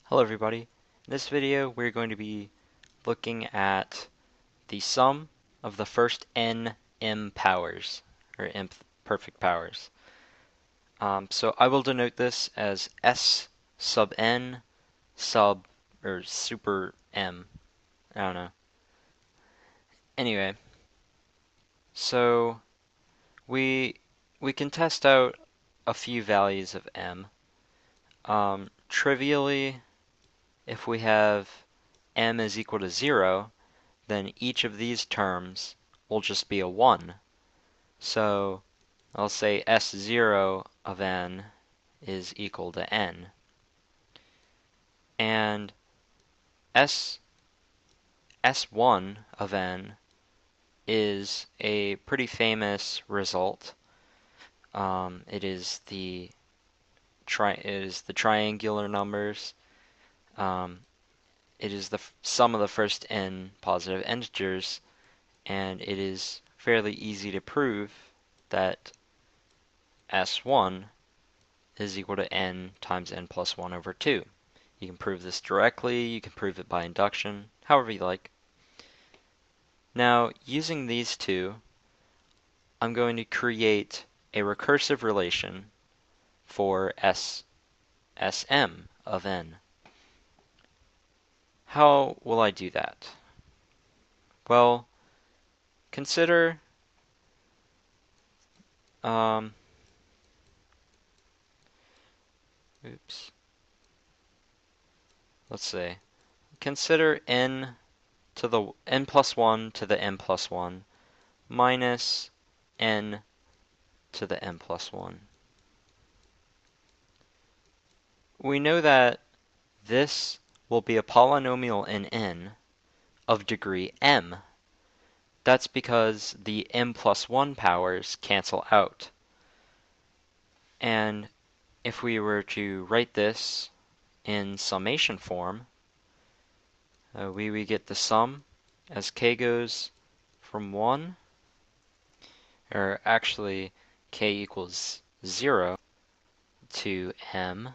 Hello everybody. In this video we're going to be looking at the sum of the first n m powers, or perfect powers. So I will denote this as S sub n sub or super m. I don't know. Anyway, so we can test out a few values of m. Trivially, if we have m is equal to 0, then each of these terms will just be a 1. So I'll say S0 of n is equal to n. And S1 of n is a pretty famous result. It is the triangular numbers. It is the sum of the first n positive integers, and it is fairly easy to prove that S1 is equal to n times n plus 1 over 2. You can prove this directly, you can prove it by induction, however you like. Now, using these two, I'm going to create a recursive relation for Sm of n. How will I do that? Well, consider let's say, consider n to the n plus 1 to the n plus 1 minus n to the n plus 1. We know that this will be a polynomial in n of degree m. That's because the m plus 1 powers cancel out. And if we were to write this in summation form, we would get the sum as k goes from 1, or actually k equals 0 to m,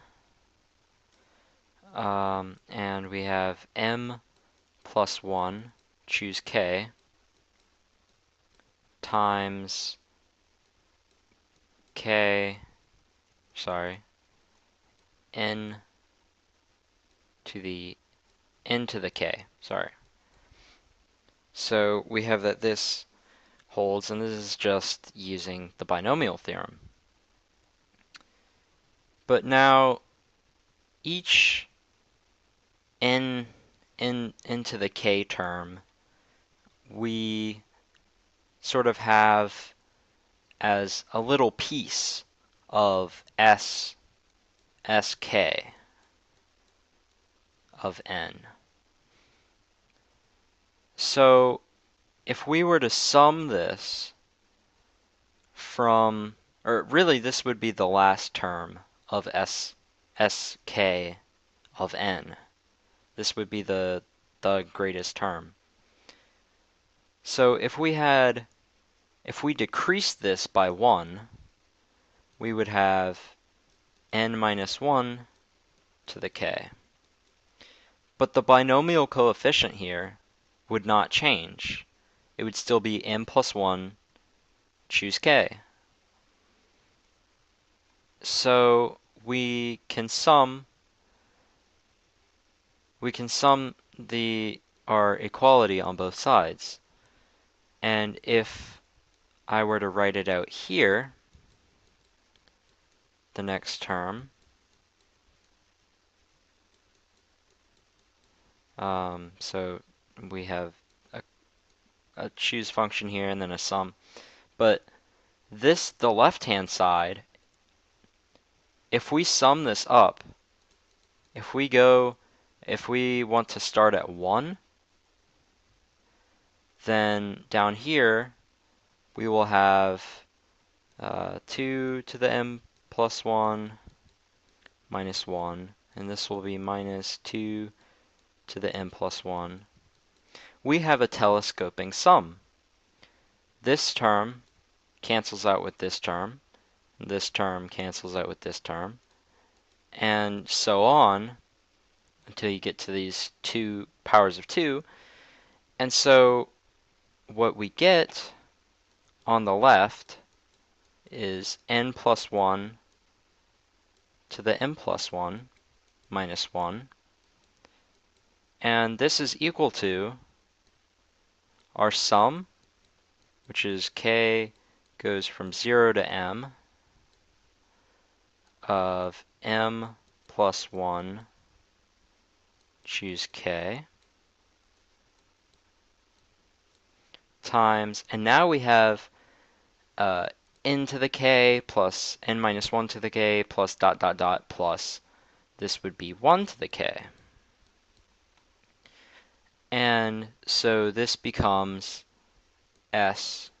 and we have m plus 1, choose k, times n to the k, So we have that this holds, and this is just using the binomial theorem. But now each n to the k term we sort of have as a little piece of sk of n. So if we were to sum this from, or really this would be the last term of sk of n. This would be the greatest term. So if we decrease this by 1, we would have n minus 1 to the k. But the binomial coefficient here would not change. It would still be m plus 1, choose k. So we can sum our equality on both sides. And if I were to write it out here, the next term, so we have a choose function here and then a sum. But the left-hand side, if we sum this up, if we want to start at 1, then down here we will have 2 to the m plus 1 minus 1, and this will be minus 2 to the m plus 1. We have a telescoping sum. This term cancels out with this term cancels out with this term, and so on until you get to these two powers of 2. And so what we get on the left is n plus 1 to the n plus 1 minus 1. And this is equal to our sum, which is k goes from 0 to m of m plus 1, choose k, times, and now we have n to the k plus n minus 1 to the k plus dot dot dot plus this would be 1 to the k. And so this becomes s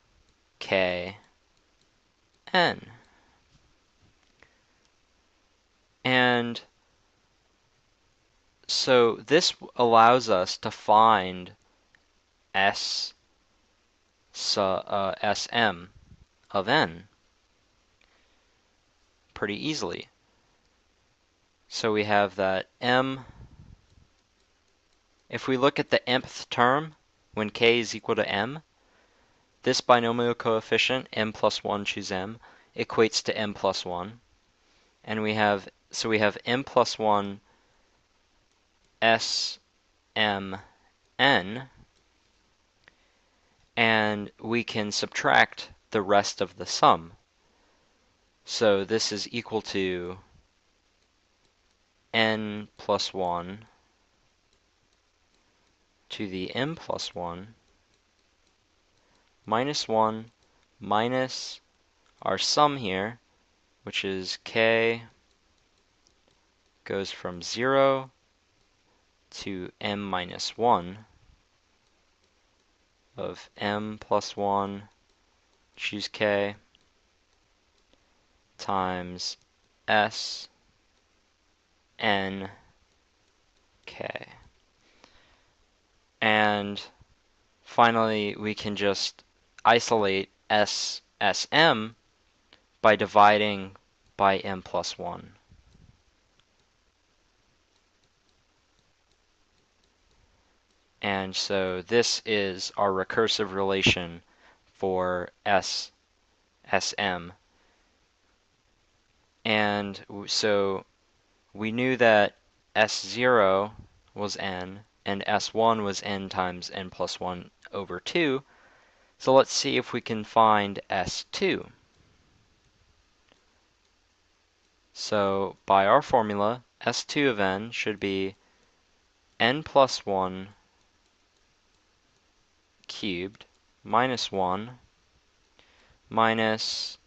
k n. And so this allows us to find Sm of n pretty easily. So we have that m, if we look at the mth term, when k is equal to m, this binomial coefficient, m plus 1, choose m, equates to m plus 1. And we have m plus 1 s m n, and we can subtract the rest of the sum. So this is equal to n plus 1 to the m plus 1 minus 1 minus our sum here, which is k goes from 0 to m minus 1 of m plus 1, choose k, times s n k. And finally, we can just isolate Sm by dividing by m plus 1. And so this is our recursive relation for Sm. And so we knew that S0 was n, and S1 was n times n plus 1 over 2. So let's see if we can find S2. So by our formula, S2 of n should be n plus 1 cubed minus 1 minus,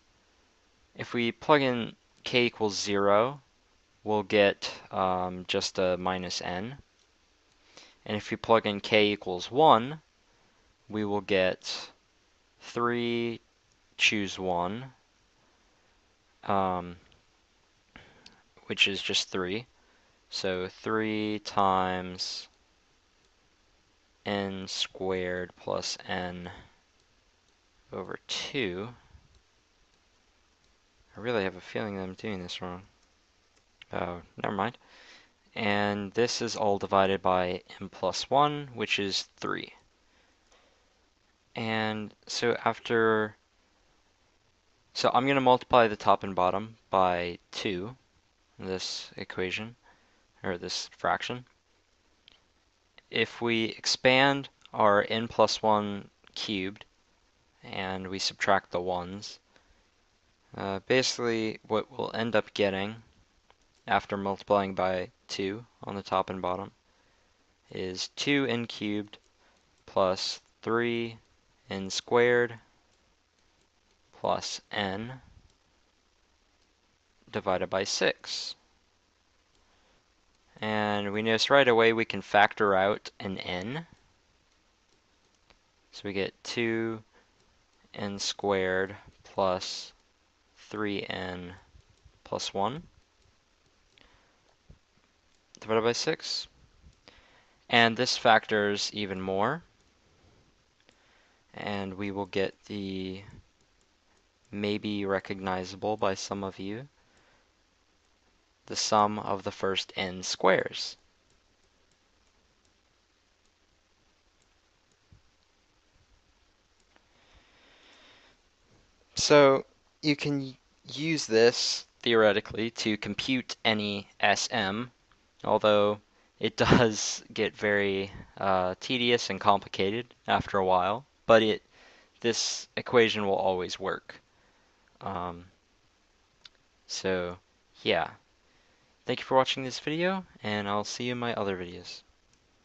if we plug in k equals 0, we'll get just a minus n. And if we plug in k equals 1, we will get 3, choose 1, which is just 3. So 3 times n squared plus n over 2. I really have a feeling that I'm doing this wrong. Oh, never mind. And this is all divided by m plus 1, which is 3. And so I'm going to multiply the top and bottom by 2 in this equation, or this fraction. If we expand our n plus 1 cubed and we subtract the 1's, basically what we'll end up getting after multiplying by 2 on the top and bottom is 2n cubed plus 3n squared plus n divided by 6. And we notice right away we can factor out an n. So we get 2n squared plus 3n plus 1 divided by 6. And this factors even more. And we will get the maybe recognizable by some of you, the sum of the first n squares. So you can use this theoretically to compute any SM, although it does get very tedious and complicated after a while, but this equation will always work. Um, so yeah, thank you for watching this video, and I'll see you in my other videos.